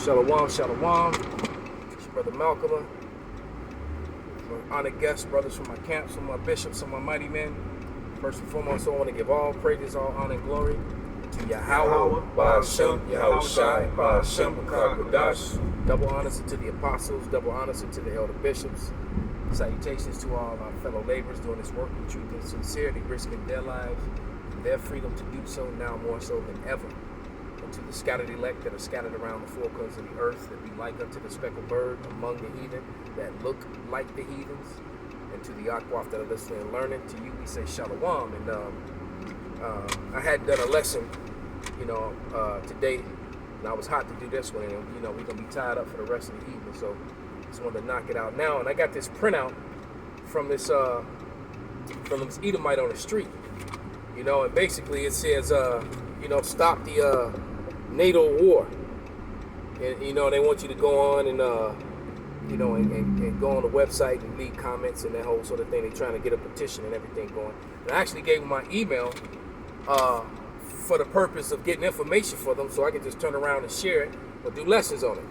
Shalom, shalom. It's your brother Malcolm. My honored guests, brothers from my camps, from my bishops, and my mighty men. First and foremost, I want to give all praises, all honor, and glory to Yahweh, Ba'ashem, Yahweh Shai, Ba'ashem, B'Kah. Double honors to the apostles, double honors to the elder bishops. Salutations to all our fellow laborers doing this work with truth and sincerity, risking their lives, their freedom to do so now more so than ever. And to the scattered elect that are scattered around the four corners of the earth, that be like unto the speckled bird among the heathen, that look like the heathens. And to the Akwaf that are listening and learning, to you we say shalom. And I had done a lesson, today, and I was hot to do this one. And we're gonna be tied up for the rest of the evening, so just wanted to knock it out now. And I got this printout from this Edomite on the street, and basically it says, stop the NATO war. And they want you to go on and and go on the website and leave comments and that whole sort of thing. They're trying to get a petition and everything going. And I actually gave them my email for the purpose of getting information for them, so I could just turn around and share it or do lessons on it.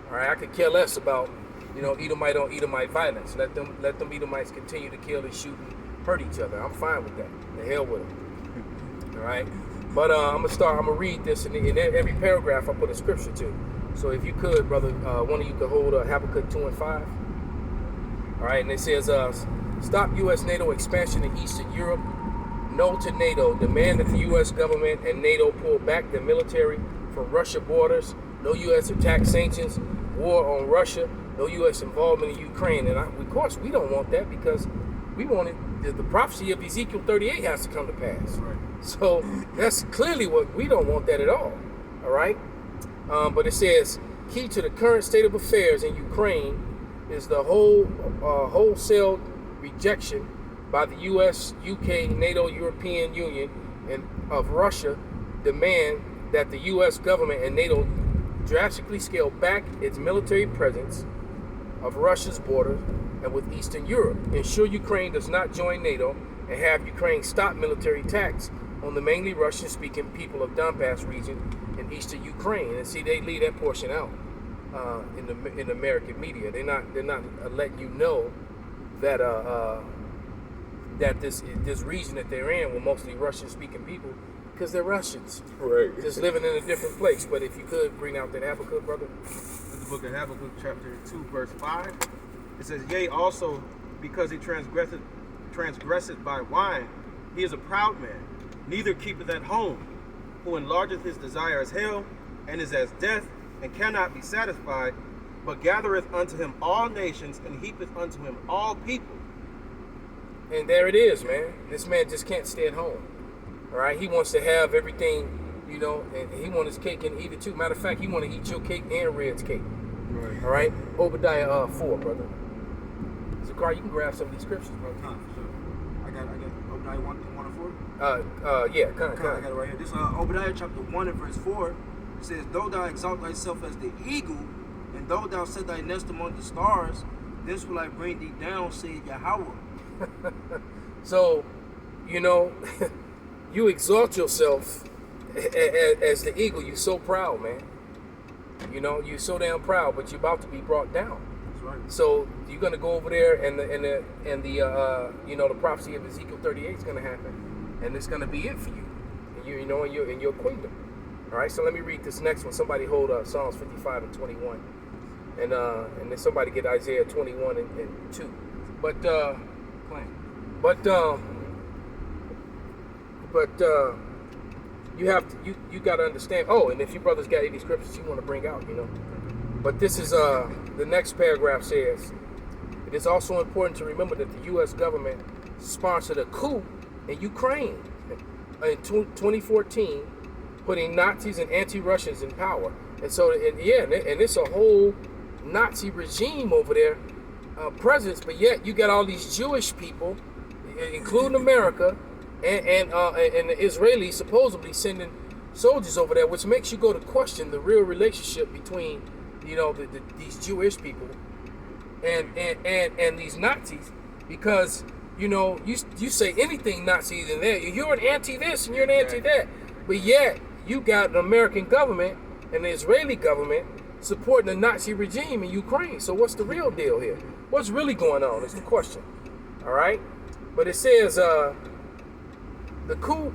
All right, I could care less about Edomite on Edomite violence. Let them Edomites continue to kill and shoot and hurt each other. I'm fine with that. The hell with them. All right, but I'm gonna read this, and in every paragraph I put a scripture to. So if you could, brother, one of you could hold Habakkuk 2 and 5. All right, and it says, stop U.S. NATO expansion in Eastern Europe. No to NATO. Demand that the U.S. government and NATO pull back their military from Russia borders. No U.S. attack sanctions. War on Russia. No U.S. involvement in Ukraine. And of course, we don't want that, because we want it. The prophecy of Ezekiel 38 has to come to pass. Right. So that's clearly what we don't want that at all. All right. But it says, key to the current state of affairs in Ukraine is the wholesale rejection by the U.S., UK, NATO, European Union, and of Russia demand that the U.S. government and NATO drastically scale back its military presence of Russia's border and with Eastern Europe. Ensure Ukraine does not join NATO, and have Ukraine stop military attacks on the mainly Russian-speaking people of Donbass region in eastern Ukraine. And see, they leave that portion out in the American media. They're not letting you know that that this region that they're in were mostly Russian-speaking people, because they're Russians, right? Just living in a different place. But if you could bring out that Habakkuk, brother. In the book of Habakkuk, chapter 2, verse 5, it says, "Yea, also because he transgresseth by wine, he is a proud man, neither keepeth at home, who enlargeth his desire as hell, and is as death, and cannot be satisfied, but gathereth unto him all nations, and heapeth unto him all people." And there it is, man. This man just can't stay at home. All right, he wants to have everything, and he wants his cake and eat it too. Matter of fact, he want to eat your cake and Red's cake. Right. All right, Obadiah 4, brother. Zakar, you can grab some of these scriptures, brother. For sure. I got Obadiah 1 and 4. Yeah, kind I got it right here. This Obadiah chapter 1 and verse 4. It says, "Though thou exalt thyself as the eagle, and though thou set thy nest among the stars, this will I bring thee down, saith Yahweh." So, you exalt yourself as the eagle. You're so proud, man. You're so damn proud, but you're about to be brought down. That's right. So you're gonna go over there, and the the prophecy of Ezekiel 38 is gonna happen, and it's gonna be it for you, and in your kingdom. All right. So let me read this next one. Somebody hold Psalms 55 and 21, and then somebody get Isaiah 21 and 2. But you got to understand. Oh, and if you brothers got any scriptures you want to bring out, But this is the next paragraph says, it is also important to remember that the U.S. government sponsored a coup in Ukraine in 2014, putting Nazis and anti-Russians in power. And so, and it's a whole Nazi regime over there, presence. But yet you got all these Jewish people, including America, and the Israelis supposedly sending soldiers over there, which makes you go to question the real relationship between, these Jewish people and these Nazis, because you say anything Nazi than that, you're an anti this and you're an anti that, but yet you got an American government and the Israeli government supporting the Nazi regime in Ukraine. So what's the real deal here? What's really going on is the question. All right? But it says the coup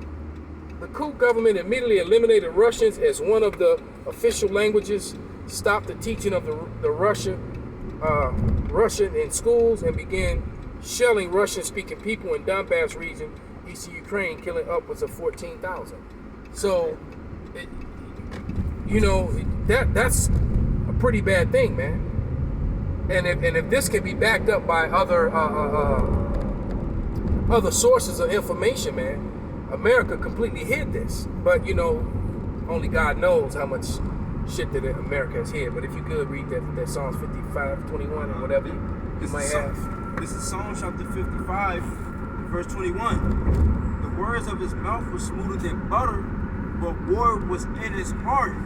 government immediately eliminated Russians as one of the official languages, stopped the teaching of the Russian in schools, and began shelling Russian-speaking people in Donbass region, eastern Ukraine, killing upwards of 14,000. So, that's a pretty bad thing, man. And if this can be backed up by other sources of information, man, America completely hid this. But only God knows how much shit that America has hid. But if you could read that Psalms 55:21 or whatever you might have. This is Psalms chapter 55, verse 21. The words of his mouth were smoother than butter, but war was in his heart.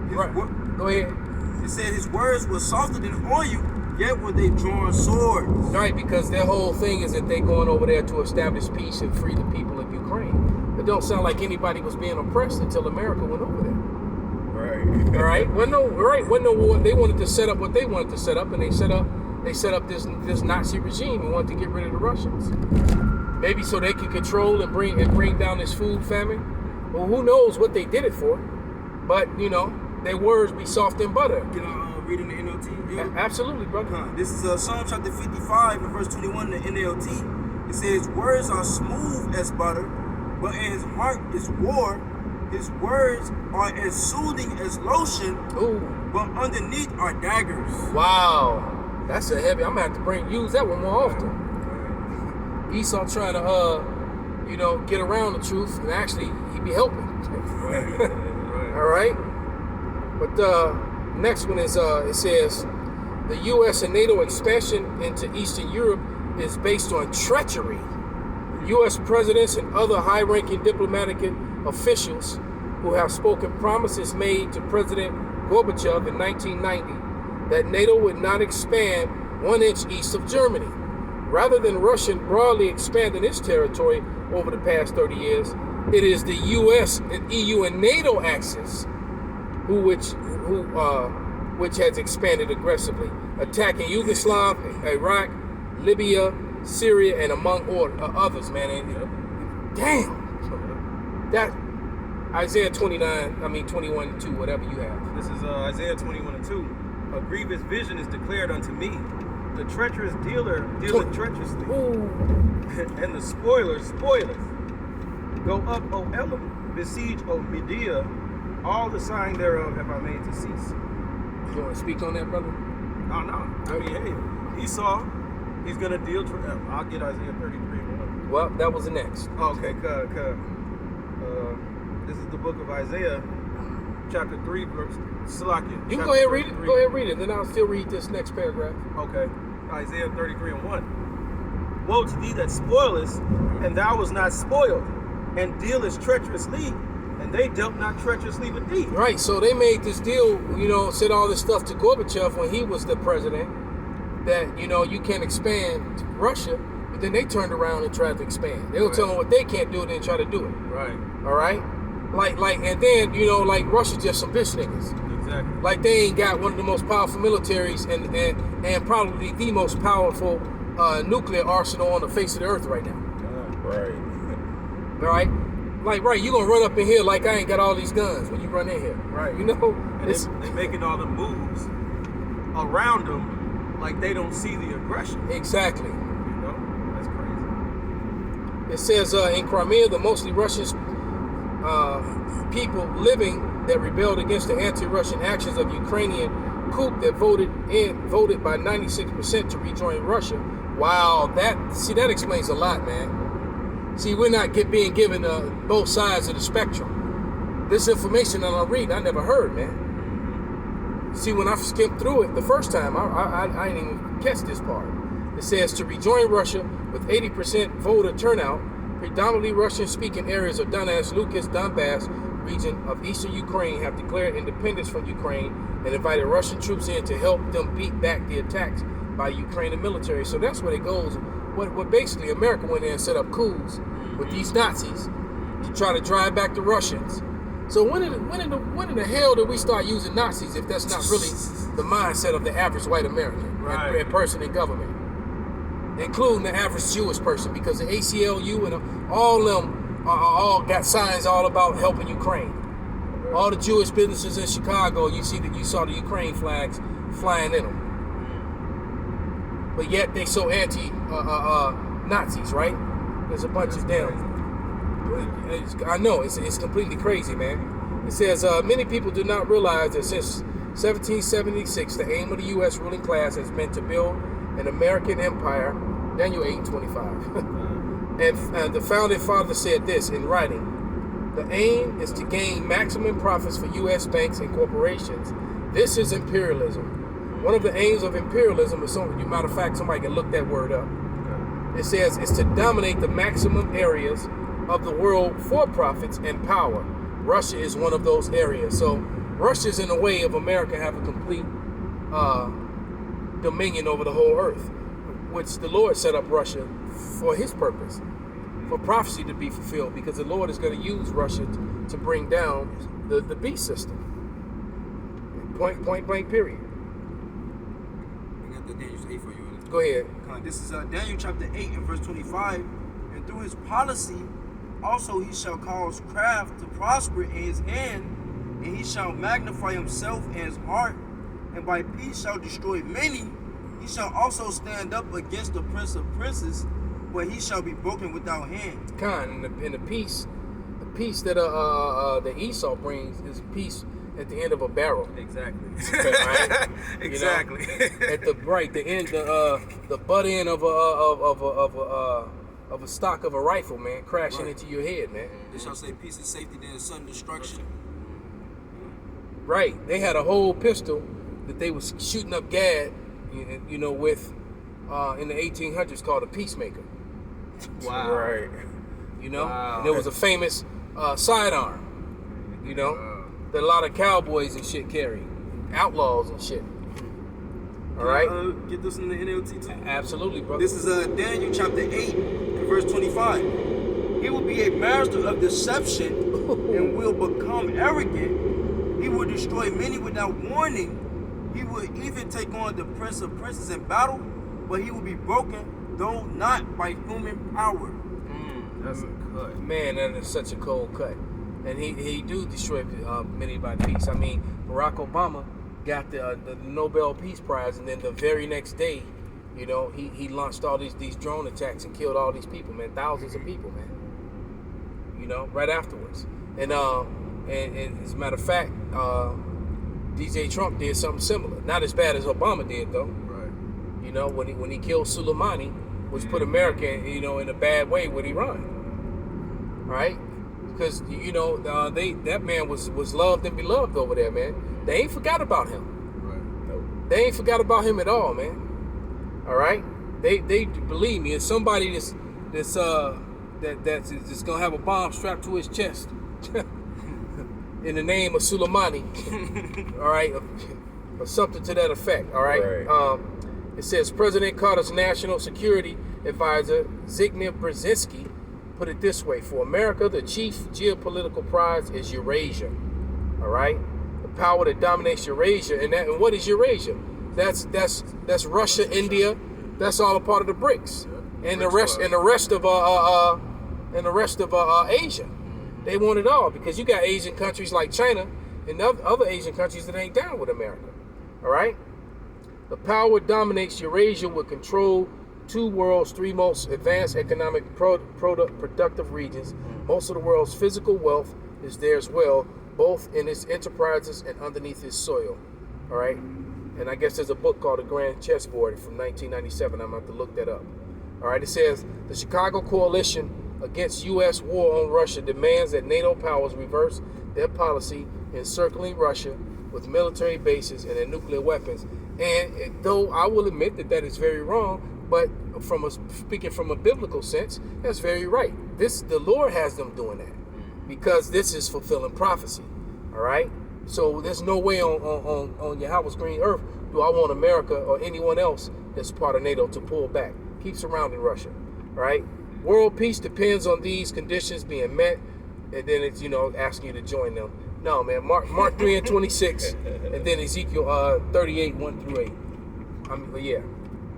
Right. Go ahead. It said his words were softer than oil, yet were they drawn swords. Right, because their whole thing is that they're going over there to establish peace and free the people of Ukraine. It don't sound like anybody was being oppressed until America went over there. Right. All right. Wasn't no war. They wanted to set up what they wanted to set up, and they set up this Nazi regime and wanted to get rid of the Russians. Maybe so they could control and bring down this food famine. Well, who knows what they did it for? But their words be soft and butter. Can I read in the NLT? Yeah. Absolutely, brother. This is Psalm chapter 55 and verse 21 in the NLT. It says, words are smooth as butter, but in his heart is war. His words are as soothing as lotion, Ooh. but underneath are daggers. Wow. That's a heavy. I'm gonna have to use that one more often. Esau trying to get around the truth, and actually he be helping. Right. All right. But next one is it says the U.S. and NATO expansion into Eastern Europe is based on treachery. U.S. presidents and other high-ranking diplomatic officials who have spoken promises made to President Gorbachev in 1990 that NATO would not expand 1 inch east of Germany. Rather than Russia broadly expanding its territory over the past 30 years, it is the U.S. and EU and NATO axis which has expanded aggressively, attacking Yugoslavia, Iraq, Libya, Syria, and among others, man. And, damn, that Isaiah 21:2, whatever you have. This is Isaiah 21:2. A grievous vision is declared unto me. The treacherous dealer dealeth treacherously, and the spoiler spoileth. Go up, O Elam, besiege, O Medea. All the sign thereof have I made to cease. You want to speak on that, brother? Oh, no. I mean, hey, Esau, he's going to deal. I'll get Isaiah 33:1. Well, that was the next. Oh, okay, this is the book of Isaiah, chapter 3, verse Salakia. You can go ahead and read it. Go ahead and read it. Then I'll still read this next paragraph. Okay, Isaiah 33:1. Woe to thee that spoilest, and thou was not spoiled, and dealest treacherously, and they dealt not treacherously with thee. Right, so they made this deal, said all this stuff to Gorbachev when he was the president, that, you can't expand Russia, but then they turned around and tried to expand. They were telling them what they can't do, and then try to do it. Right. All right? And then, Russia's just some bitch niggas. Exactly. Like, they ain't got one of the most powerful militaries and probably the most powerful nuclear arsenal on the face of the earth right now. Right. All right? You gonna run up in here like I ain't got all these guns when you run in here. Right. And they're making all the moves around them like they don't see the aggression. Exactly. That's crazy. It says in Crimea, the mostly Russian people living that rebelled against the anti-Russian actions of Ukrainian coup that voted by 96% to rejoin Russia. Wow, that explains a lot, man. See, we're not being given both sides of the spectrum. This information that I'm reading, I never heard, man. See, when I skimmed through it the first time, I didn't even catch this part. It says to rejoin Russia with 80% voter turnout, predominantly Russian-speaking areas of Donetsk, Luhansk, Donbass region of eastern Ukraine have declared independence from Ukraine and invited Russian troops in to help them beat back the attacks by Ukrainian military. So that's where it goes. What basically America went in and set up coups with these Nazis to try to drive back the Russians. So when in the hell did we start using Nazis if that's not really the mindset of the average white American and person in government, including the average Jewish person, because the ACLU and all them all got signs all about helping Ukraine. All the Jewish businesses in Chicago, you saw the Ukraine flags flying in them. But yet they so anti Nazis, right? There's a bunch of them. I know it's completely crazy, man. It says many people do not realize that since 1776, the aim of the U.S. ruling class has been to build an American empire. Daniel 8:25, and the founding father said this in writing: the aim is to gain maximum profits for U.S. banks and corporations. This is imperialism. One of the aims of imperialism is something. Matter of fact, somebody can look that word up. It says it's to dominate the maximum areas of the world for profits and power. Russia is one of those areas. So Russia's in the way of America having complete dominion over the whole earth, which the Lord set up Russia for his purpose, for prophecy to be fulfilled, because the Lord is going to use Russia to bring down the beast system. Point blank period. I got the Daniel 8 for you. Go ahead. This is Daniel chapter 8 and verse 25. And through his policy, also he shall cause craft to prosper in his hand, and he shall magnify himself in his heart, and by peace shall destroy many. He shall also stand up against the prince of princes, but he shall be broken without hand. In the peace that the Esau brings is peace at the end of a barrel. Exactly. Right? Exactly. At the end, the butt end of a stock of a rifle, man, crashing into your head, man. They shall say peace and safety, then sudden destruction. Right. They had a whole pistol that they was shooting up Gad, with in the 1800s called a peacemaker. Wow. Right. Wow. And there was a famous sidearm, that a lot of cowboys and shit carry, outlaws and shit. All right. Get this in the NLT too. Absolutely, brother. This is Daniel chapter 8 and verse 25. He will be a master of deception and will become arrogant. He will destroy many without warning. He will even take on the prince of princes in battle, but he will be broken, though not by human power. That's a cut. Man, that is such a cold cut. And he do destroy many by peace. I mean, Barack Obama got the Nobel Peace Prize, and then the very next day, he launched all these drone attacks and killed all these people, man, thousands of people, man. Right afterwards. And as a matter of fact, DJ Trump did something similar. Not as bad as Obama did, though. Right. When he killed Soleimani, which put America, in a bad way with Iran. Right? Because that man was loved and beloved over there, man. They ain't forgot about him. Right. Nope. They ain't forgot about him at all, man. All right. They believe me. It's somebody that's gonna have a bomb strapped to his chest in the name of Soleimani. All right, or something to that effect. All right. It says President Carter's national security advisor Zbigniew Brzezinski put it this way: for America, the chief geopolitical prize is Eurasia. All right, the power that dominates Eurasia, and what is Eurasia? That's Russia, India. That's all a part of the BRICS, and the rest of Asia. They want it all, because you got Asian countries like China and other Asian countries that ain't down with America. All right, the power dominates Eurasia will control two world's three most advanced economic productive regions. Most of the world's physical wealth is there as well, both in its enterprises and underneath its soil. All right, and I guess there's a book called The Grand Chessboard from 1997. I'm going to have to look that up. All right, it says the Chicago Coalition against U.S. war on Russia demands that NATO powers reverse their policy encircling Russia with military bases and their nuclear weapons. And though I will admit that is very wrong, but speaking from a biblical sense, that's very right. The Lord has them doing that because this is fulfilling prophecy. All right. So there's no way on Yahweh's green earth do I want America or anyone else that's part of NATO to pull back. Keep surrounding Russia. All right. World peace depends on these conditions being met. and then it's asking you to join them. No, man. Mark 3:26, and then Ezekiel 38 1 through 8. Yeah,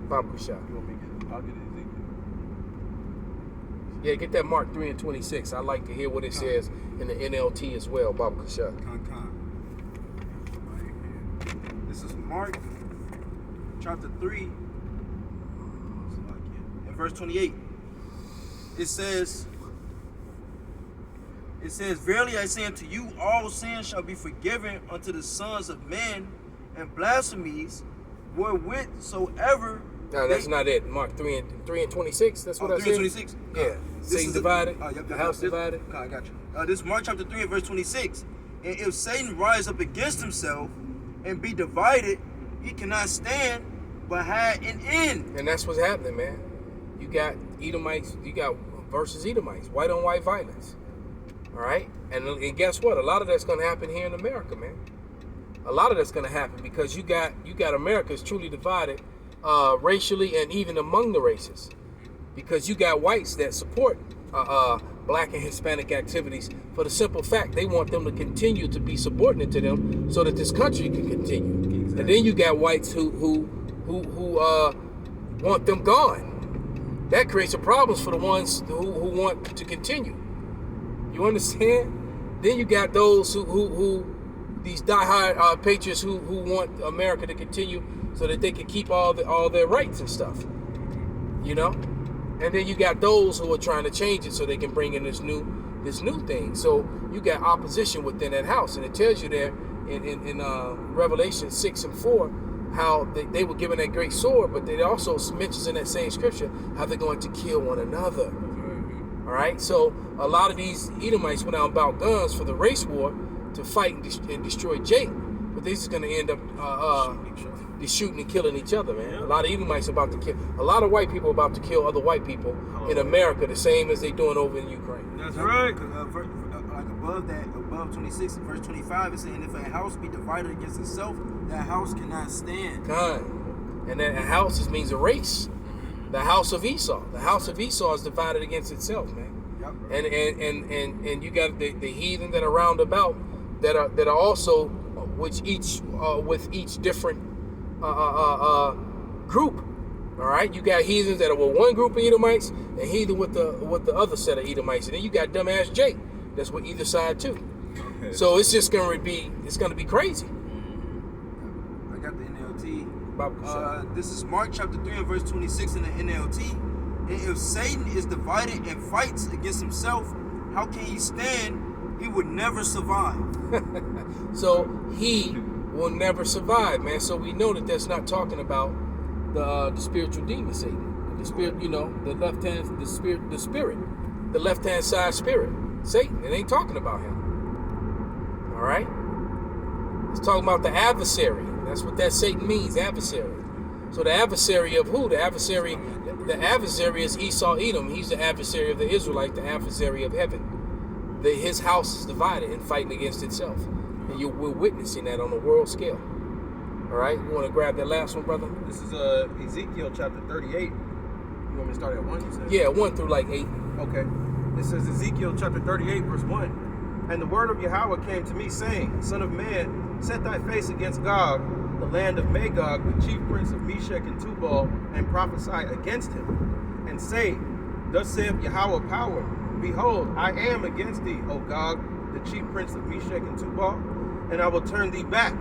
Bob Kushak. You want me to get? I'll get Ezekiel. Yeah, get that Mark 3:26. I like to hear what it says in the NLT as well, Bob Kushak. Right here. This is Mark chapter 3 and verse 28. It says, Verily I say unto you, all sins shall be forgiven unto the sons of men, and blasphemies wherewithsoever. No, that's not it. Mark 3:26. That's what I said. 3:26. Yeah. Satan divided. The house divided. I got you. This is Mark chapter 3 and verse 26. And if Satan rise up against himself and be divided, he cannot stand, but had an end. And that's what's happening, man. You got Edomites. You got versus Edomites. White on white violence. All right. And guess what? A lot of that's going to happen here in America, man. A lot of that's going to happen because you got America is truly divided racially and even among the races, because you got whites that support black and Hispanic activities for the simple fact they want them to continue to be subordinate to them so that this country can continue. Exactly. And then you got whites who want them gone. That creates problems for the ones who want to continue. You understand? Then you got those who these diehard patriots who want America to continue so that they can keep all their rights and stuff. And then you got those who are trying to change it so they can bring in this new thing. So you got opposition within that house, and it tells you there in Revelation 6 and 4 how they were given that great sword, but it also mentions in that same scripture how they're going to kill one another. All right, so a lot of these Edomites went out about guns for the race war to fight and destroy Jake, but they're just going to end up shooting and killing each other, man. A lot of Edomites about to kill. A lot of white people about to kill other white people in America, the same as they doing over in Ukraine. That's right. Above 26, verse 25, it saying, if a house be divided against itself, that house cannot stand. God. And that house means a race. The house of Esau. The house of Esau is divided against itself, man. Yep. And you got the heathen that are round about that are also with each different group. All right, you got heathens that are with one group of Edomites and heathen with the other set of Edomites, and then you got dumbass Jake that's with either side too. Okay. So it's just gonna be crazy. I got the NLT. This is Mark chapter 3 and verse 26 in the NLT. And if Satan is divided and fights against himself, how can he stand? He would never survive. So he will never survive, man. So we know that that's not talking about the spiritual demon Satan, the spirit, the left hand, the left hand side spirit, Satan. It ain't talking about him. All right. It's talking about the adversary. That's what that Satan means, adversary. So the adversary of who? The adversary is Esau Edom. He's the adversary of the Israelite, the adversary of heaven. His house is divided and fighting against itself. And we're witnessing that on a world scale. All right, you want to grab that last one, brother? This is Ezekiel chapter 38. You want me to start at 1, you said? Yeah, 1 through like 8. Okay. It says Ezekiel chapter 38, verse 1. And the word of Yahweh came to me, saying, Son of man, set thy face against Gog, the land of Magog, the chief prince of Meshech and Tubal, and prophesy against him, and say, Thus saith Yahweh power, Behold, I am against thee, O Gog, the chief prince of Meshech and Tubal, and I will turn thee back,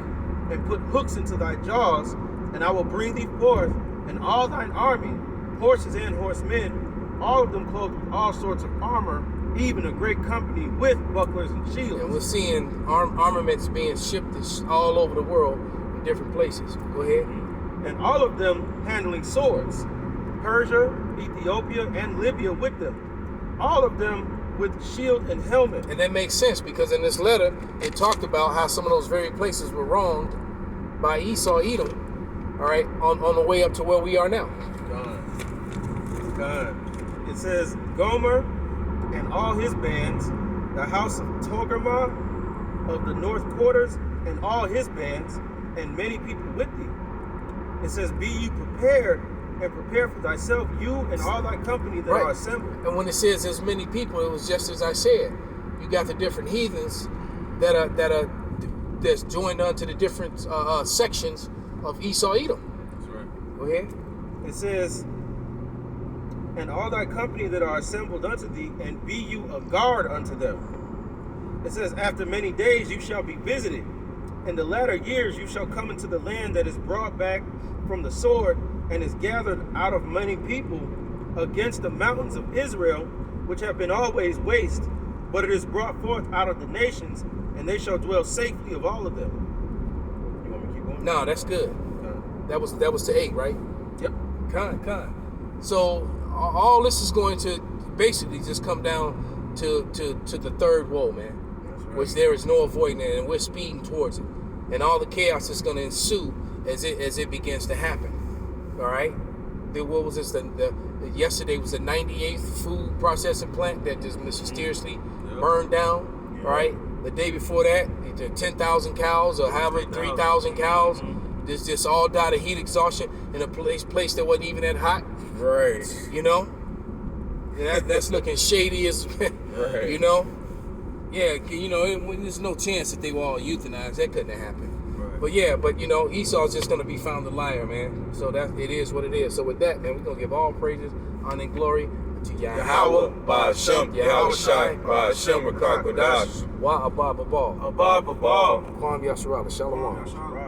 and put hooks into thy jaws, and I will bring thee forth, and all thine army, horses and horsemen, all of them clothed with all sorts of armor, even a great company with bucklers and shields. And we're seeing armaments being shipped all over the world in different places. Go ahead. And all of them handling swords, Persia, Ethiopia, and Libya with them, all of them with shield and helmet. And that makes sense because in this letter, it talked about how some of those very places were wronged by Esau Edom, all right, on the way up to where we are now. God. It says, Gomer and all his bands, the house of Togarmah of the north quarters and all his bands, and many people with thee. It says, Be ye prepared, and prepare for thyself, you and all thy company that are assembled. And when it says as many people, it was just as I said. you got the different heathens that's joined onto the different sections of Esau Edom. That's right. Go ahead. It says, and all thy company that are assembled unto thee, and be you a guard unto them. It says, after many days you shall be visited. In the latter years you shall come into the land that is brought back from the sword, and is gathered out of many people against the mountains of Israel, which have been always waste, but it is brought forth out of the nations, and they shall dwell safely of all of them. You want me to keep going? No, that's good. That was to 8, right? Yep. Kind. So all this is going to basically just come down to the third woe, man. That's right. Which there is no avoiding it, and we're speeding towards it. And all the chaos is going to ensue as it begins to happen. All right. What was this? Yesterday was the 98th food processing plant that just mysteriously burned down. Yep. All right. The day before that, 10,000 cows or however 3,000 cows. Just all died of heat exhaustion in a place that wasn't even that hot. Right. You know? That's looking shady as Right. you know? Yeah, you know, there's no chance that they were all euthanized. That couldn't have happened. Right. But yeah, you know, Esau's just gonna be found a liar, man. So that it is what it is. So with that, man, we're gonna give all praises, honor, and glory to Yahweh, Yahweh, Ba'ashem, Yahweh Shai, Ba'ashem, Rakak Kodash. Wa Abba Babal, Abba, Babal. Kwam Yasharala, Shalom. Shalom.